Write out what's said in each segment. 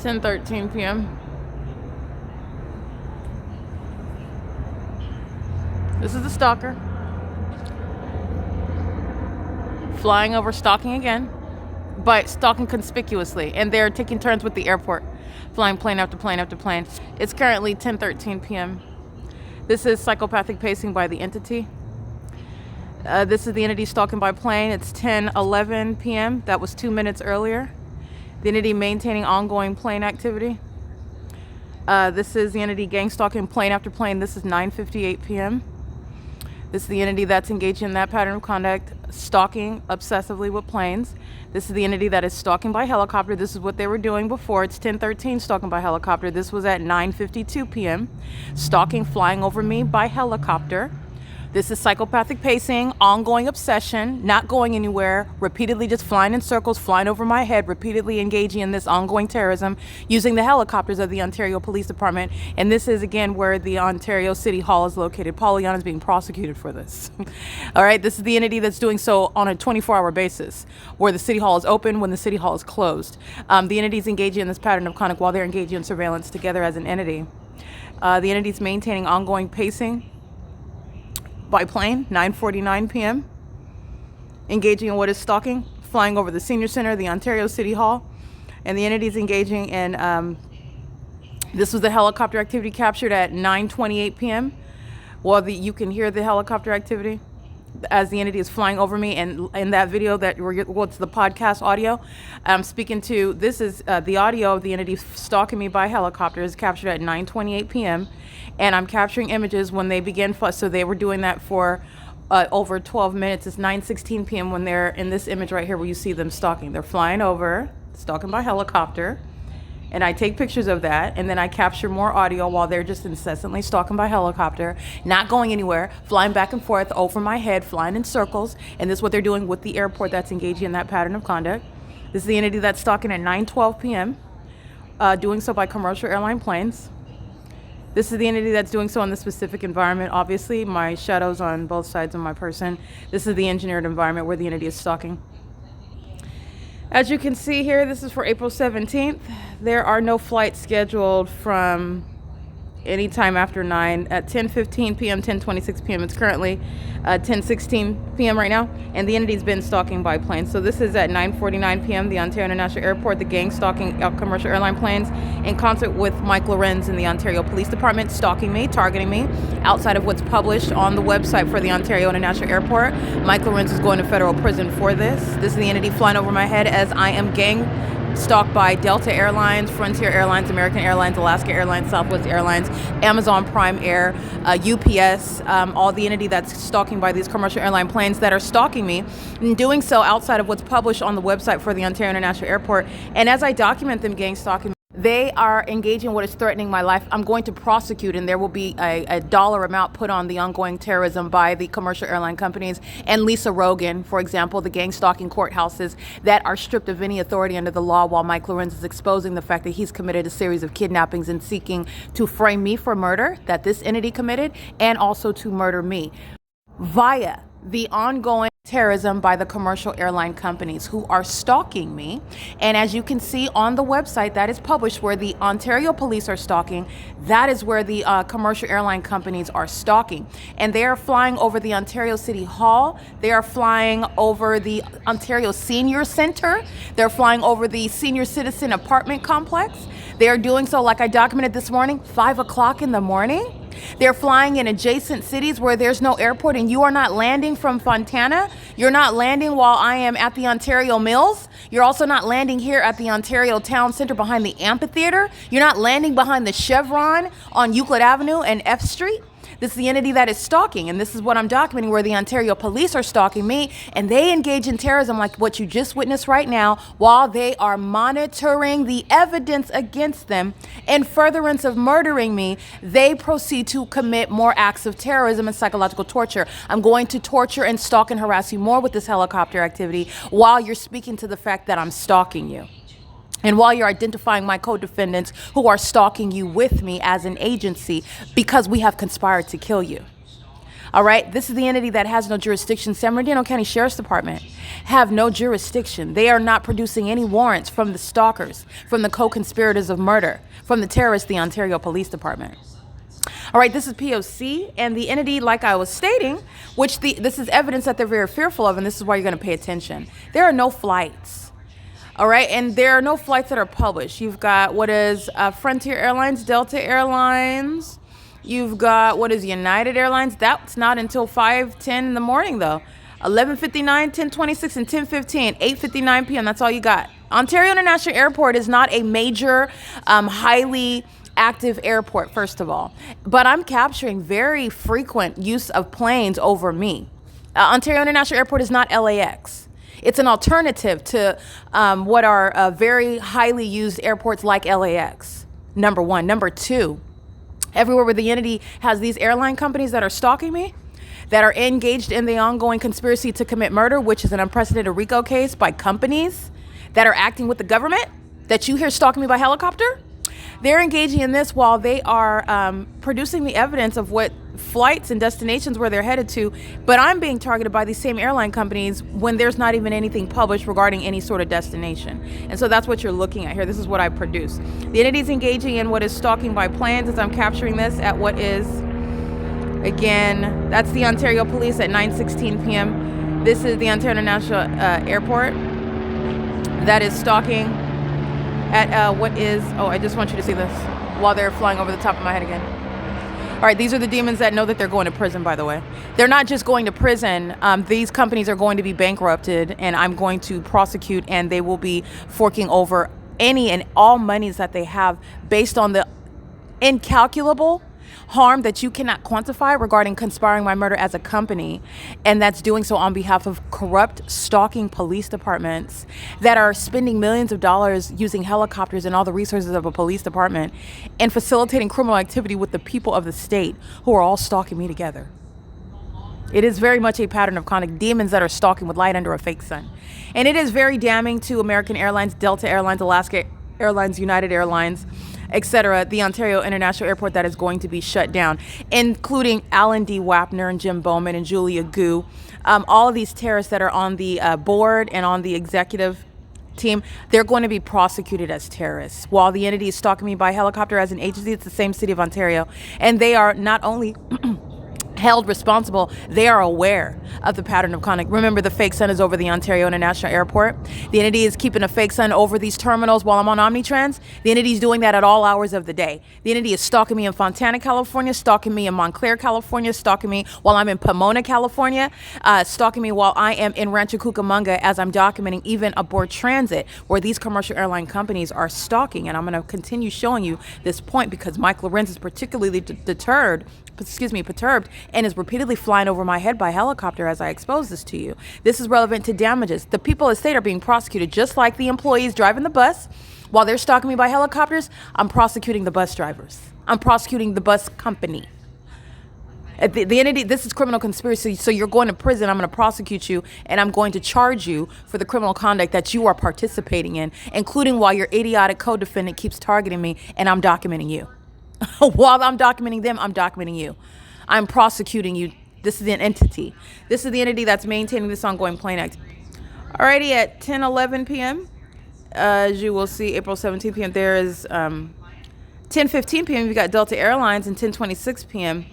10:13 p.m. This is the stalker. Flying over, stalking again, but stalking conspicuously. And they're taking turns with the airport, flying plane after plane after plane. It's currently 10:13 p.m. This is psychopathic pacing by the entity. This is the entity stalking by plane. It's 10:11 p.m. That was 2 minutes earlier. The entity maintaining ongoing plane activity. This is the entity gang stalking plane after plane. This is 9:58 p.m. This is the entity that's engaged in that pattern of conduct, stalking obsessively with planes. This is the entity that is stalking by helicopter. This is what they were doing before. It's 10:13 stalking by helicopter. This was at 9:52 p.m. Stalking, flying over me by helicopter. This is psychopathic pacing, ongoing obsession, not going anywhere, repeatedly just flying in circles, flying over my head, repeatedly engaging in this ongoing terrorism using the helicopters of the Ontario Police Department. And this is, again, where the Ontario City Hall is located. Pollyanna is being prosecuted for this. All right, this is the entity that's doing so on a 24-hour basis, where the City Hall is open when the City Hall is closed. The entity is engaging in this pattern of conduct while they're engaging in surveillance together as an entity. The entity is maintaining ongoing pacing by plane, 9:49 p.m. Engaging in what is stalking, flying over the Senior Center, the Ontario City Hall, and the entity is engaging in, this was the helicopter activity captured at 9:28 p.m. Well, you can hear the helicopter activity as the entity is flying over me, and in that video what's the podcast audio I'm speaking to, this is the audio of the entity stalking me by helicopter is captured at 9:28 p.m. and I'm capturing images when they begin, so they were doing that for over 12 minutes. It's 9:16 p.m. when they're in this image right here where you see them stalking. They're flying over, stalking by helicopter, and I take pictures of that, and then I capture more audio while they're just incessantly stalking by helicopter, not going anywhere, flying back and forth over my head, flying in circles, and this is what they're doing with the airport that's engaging in that pattern of conduct. This is the entity that's stalking at 9:12 p.m., doing so by commercial airline planes. This is the entity that's doing so in this specific environment. Obviously, my shadows on both sides of my person. This is the engineered environment where the entity is stalking. As you can see here, this is for April 17th. There are no flights scheduled from any time after 9 at 10:15 p.m., 10:26 p.m. It's currently 10:16 p.m. right now, and the entity's been stalking by plane. So this is at 9:49 p.m., the Ontario International Airport, the gang stalking commercial airline planes in concert with Mike LORENZ in the Ontario Police Department, stalking me, targeting me outside of what's published on the website for the Ontario International Airport. Mike LORENZ is going to federal prison for this. This is the entity flying over my head as I am gang stalked by Delta Airlines, Frontier Airlines, American Airlines, Alaska Airlines, Southwest Airlines, Amazon Prime Air, UPS, all the entity that's stalking by these commercial airline planes that are stalking me, and doing so outside of what's published on the website for the Ontario International Airport. And as I document them gang stalking, they are engaging in what is threatening my life. I'm going to prosecute, and there will be a dollar amount put on the ongoing terrorism by the commercial airline companies and Lisa Rogan, for example, the gang stalking courthouses that are stripped of any authority under the law, while Mike LORENZ is exposing the fact that he's committed a series of kidnappings and seeking to frame me for murder that this entity committed, and also to murder me via the ongoing terrorism by the commercial airline companies who are stalking me. And as you can see on the website that is published, where the Ontario police are stalking, that is where the commercial airline companies are stalking. And they are flying over the Ontario City Hall. They are flying over the Ontario Senior Center. They're flying over the senior citizen apartment complex. They are doing so, like I documented this morning, 5 o'clock in the morning. They're flying in adjacent cities where there's no airport, and you are not landing from Fontana. You're not landing while I am at the Ontario Mills. You're also not landing here at the Ontario Town Center behind the amphitheater. You're not landing behind the Chevron on Euclid Avenue and F Street. This is the entity that is stalking, and this is what I'm documenting, where the Ontario police are stalking me, and they engage in terrorism like what you just witnessed right now, while they are monitoring the evidence against them. In furtherance of murdering me, they proceed to commit more acts of terrorism and psychological torture. I'm going to torture and stalk and harass you more with this helicopter activity while you're speaking to the fact that I'm stalking you. And while you're identifying my co-defendants who are stalking you with me as an agency, because we have conspired to kill you. All right, this is the entity that has no jurisdiction. San Bernardino County Sheriff's Department have no jurisdiction. They are not producing any warrants from the stalkers, from the co-conspirators of murder, from the terrorists, the Ontario Police Department. All right, this is P.O.C. and the entity, like I was stating, which this is evidence that they're very fearful of, and this is why you're going to pay attention. There are no flights. All right, and there are no flights that are published. You've got what is Frontier Airlines, Delta Airlines. You've got what is United Airlines. That's not until 5:10 in the morning, though. 11:59, 10:26, and 10:15, 8:59 p.m. That's all you got. Ontario International Airport is not a major, highly active airport, first of all. But I'm capturing very frequent use of planes over me. Ontario International Airport is not LAX. It's an alternative to what are very highly used airports like LAX, number one. Number two, everywhere where the entity has these airline companies that are stalking me, that are engaged in the ongoing conspiracy to commit murder, which is an unprecedented RICO case by companies that are acting with the government, that you hear stalking me by helicopter, they're engaging in this while they are producing the evidence of what flights and destinations where they're headed to. But I'm being targeted by these same airline companies when there's not even anything published regarding any sort of destination. And so that's what you're looking at here. This is what I produce. The entity's engaging in what is stalking by planes as I'm capturing this at what is, again, that's the Ontario Police at 9:16 p.m. This is the Ontario International Airport that is stalking at what is, oh, I just want you to see this while they're flying over the top of my head again. All right, these are the demons that know that they're going to prison, by the way. They're not just going to prison. These companies are going to be bankrupted, and I'm going to prosecute, and they will be forking over any and all monies that they have based on the incalculable harm that you cannot quantify regarding conspiring my murder as a company, and that's doing so on behalf of corrupt, stalking police departments that are spending millions of dollars using helicopters and all the resources of a police department and facilitating criminal activity with the people of the state who are all stalking me together. It is very much a pattern of conduct, demons that are stalking with light under a fake sun. And it is very damning to American Airlines, Delta Airlines, Alaska Airlines, United Airlines, etc., the Ontario International Airport that is going to be shut down, including Alan D. Wapner and Jim Bowman and Julia Gu. All of these terrorists that are on the board and on the executive team, they're going to be prosecuted as terrorists. While the entity is stalking me by helicopter as an agency, it's the same city of Ontario. And they are not only held responsible, they are aware of the pattern of conduct. Remember, the fake sun is over the Ontario International Airport. The entity is keeping a fake sun over these terminals while I'm on Omnitrans. The entity is doing that at all hours of the day. The entity is stalking me in Fontana, California, stalking me in Montclair, California, stalking me while I'm in Pomona, California, stalking me while I am in Rancho Cucamonga as I'm documenting even aboard transit where these commercial airline companies are stalking. And I'm going to continue showing you this point because Mike LORENZ is particularly perturbed and is repeatedly flying over my head by helicopter as I expose this to you. This is relevant to damages. The people of the state are being prosecuted just like the employees driving the bus. While they're stalking me by helicopters, I'm prosecuting the bus drivers. I'm prosecuting the bus company. The entity, this is criminal conspiracy, so you're going to prison. I'm going to prosecute you, and I'm going to charge you for the criminal conduct that you are participating in, including while your idiotic co-defendant keeps targeting me, and I'm documenting you. While I'm documenting them, I'm documenting you. I'm prosecuting you. This is an entity. This is the entity that's maintaining this ongoing plane act. Alrighty, at 10:11 p.m., as you will see, April 17 p.m., there is 10:15 p.m., you've got Delta Airlines, and 10:26 p.m.,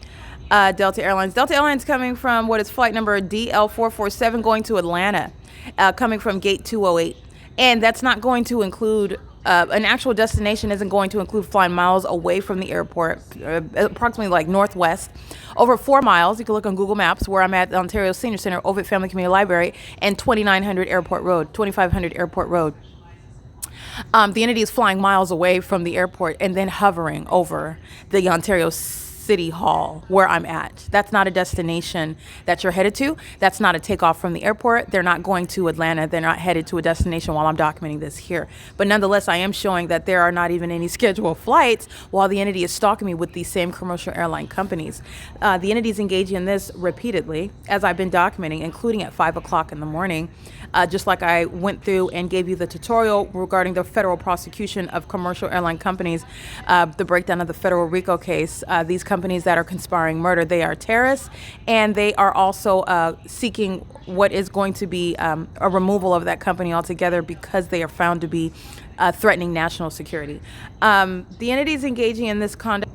Delta Airlines. Delta Airlines coming from what is flight number DL447 going to Atlanta, coming from gate 208. And that's not going to include an actual destination, isn't going to include flying miles away from the airport, approximately like northwest, over 4 miles. You can look on Google Maps where I'm at the Ontario Senior Center, OVITT Family Community Library, and 2500 Airport Road. The entity is flying miles away from the airport and then hovering over the Ontario City Hall where I'm at. That's not a destination that you're headed to. That's not a takeoff from the airport. They're not going to Atlanta. They're not headed to a destination while I'm documenting this here. But nonetheless, I am showing that there are not even any scheduled flights while the entity is stalking me with these same commercial airline companies. The entity is engaging in this repeatedly as I've been documenting, including at 5 o'clock in the morning, just like I went through and gave you the tutorial regarding the federal prosecution of commercial airline companies, the breakdown of the federal RICO case. These companies companies that are conspiring murder. They are terrorists, and they are also seeking what is going to be a removal of that company altogether because they are found to be threatening national security. The entities engaging in this conduct,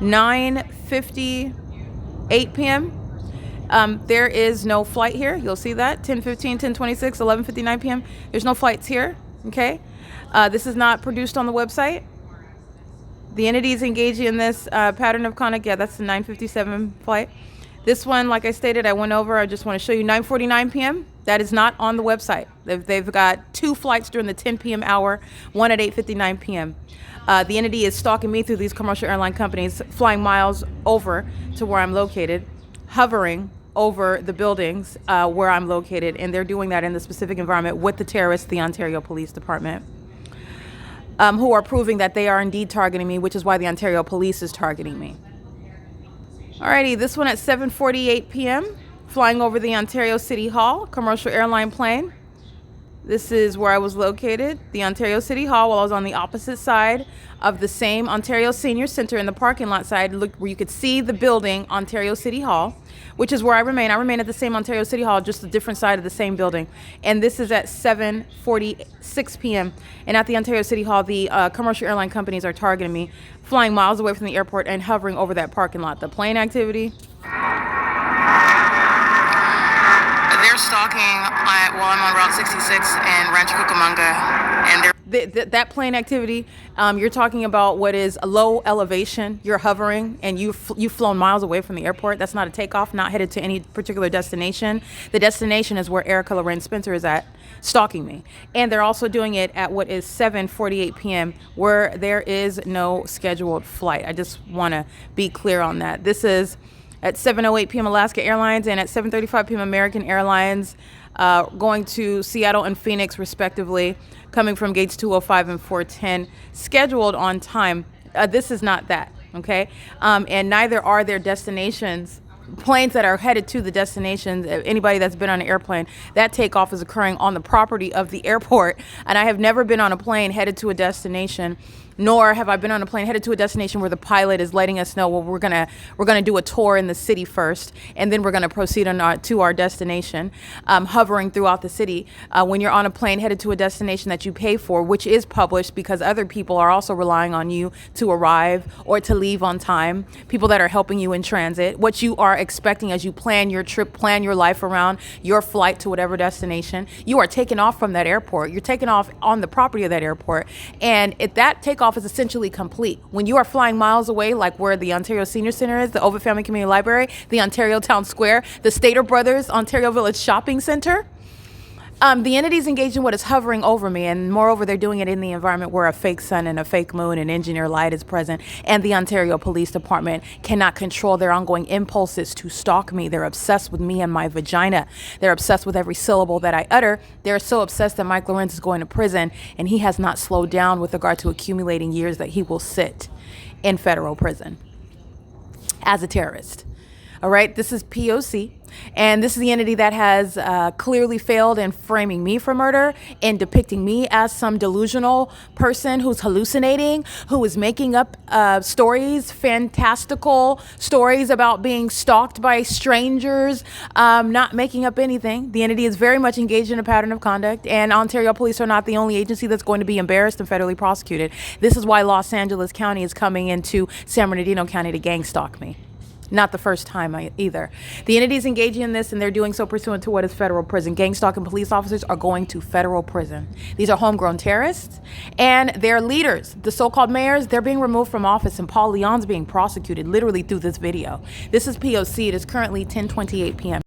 9:58 p.m. There is no flight here. You'll see that 10:15, 10:26, 11:59 p.m. There's no flights here. Okay, this is not produced on the website. The entities engaging in this pattern of conduct, yeah, that's the 9:57 flight. This one, like I stated, I went over. I just want to show you 9:49 p.m. That is not on the website. They've got 2 flights during the 10 p.m. hour, one at 8:59 p.m. The entity is stalking me through these commercial airline companies, flying miles over to where I'm located, hovering over the buildings where I'm located, and they're doing that in the specific environment with the terrorists, the Ontario Police Department, who are proving that they are indeed targeting me, which is why the Ontario Police is targeting me. Alrighty, this one at 7:48 p.m., flying over the Ontario City Hall, commercial airline plane. This is where I was located, the Ontario City Hall, while I was on the opposite side of the same Ontario Senior Center in the parking lot side, look where you could see the building, Ontario City Hall, which is where I remain. I remain at the same Ontario City Hall, just a different side of the same building. And this is at 7:46 p.m. And at the Ontario City Hall, the commercial airline companies are targeting me, flying miles away from the airport and hovering over that parking lot. The plane activity. They're stalking while I'm on Route 66 in Rancho Cucamonga, and that plane activity, you're talking about what is a low elevation. You're hovering, and you've flown miles away from the airport. That's not a takeoff, not headed to any particular destination. The destination is where Erica Lorenz Spencer is at, stalking me. And they're also doing it at what is 7:48 p.m., where there is no scheduled flight. I just want to be clear on that. This is at 7:08 p.m. Alaska Airlines, and at 7:35 p.m. American Airlines, going to Seattle and Phoenix respectively, coming from gates 205 and 410, scheduled on time. This is not that, okay? And neither are their destinations. Planes that are headed to the destinations, anybody that's been on an airplane, that takeoff is occurring on the property of the airport. And I have never been on a plane headed to a destination, nor have I been on a plane headed to a destination where the pilot is letting us know, well, we're gonna do a tour in the city first, and then we're gonna proceed to our destination, hovering throughout the city. When you're on a plane headed to a destination that you pay for, which is published because other people are also relying on you to arrive or to leave on time, people that are helping you in transit, what you are expecting as you plan your trip, plan your life around your flight to whatever destination, you are taking off from that airport. You're taking off on the property of that airport, and if that takeoff is essentially complete, when you are flying miles away, like where the Ontario Senior Center is, the OVITT Family Community Library, the Ontario Town Square, the Stater Brothers Ontario Village Shopping Center, the entities engaged in what is hovering over me, and moreover, they're doing it in the environment where a fake sun and a fake moon and engineer light is present, and the Ontario Police Department cannot control their ongoing impulses to stalk me. They're obsessed with me and my vagina. They're obsessed with every syllable that I utter. They're so obsessed that Mike Lorenz is going to prison, and he has not slowed down with regard to accumulating years that he will sit in federal prison as a terrorist. All right, this is P.O.C. And this is the entity that has clearly failed in framing me for murder and depicting me as some delusional person who's hallucinating, who is making up stories, fantastical stories about being stalked by strangers, not making up anything. The entity is very much engaged in a pattern of conduct, and Ontario police are not the only agency that's going to be embarrassed and federally prosecuted. This is why Los Angeles County is coming into San Bernardino County to gang stalk me. Not the first time either. The entities engaging in this, and they're doing so pursuant to what is federal prison. Gang stalking police officers are going to federal prison. These are homegrown terrorists, and their leaders, the so-called mayors, they're being removed from office, and Paul Leon's being prosecuted literally through this video. This is P.O.C. It is currently 10:28 p.m.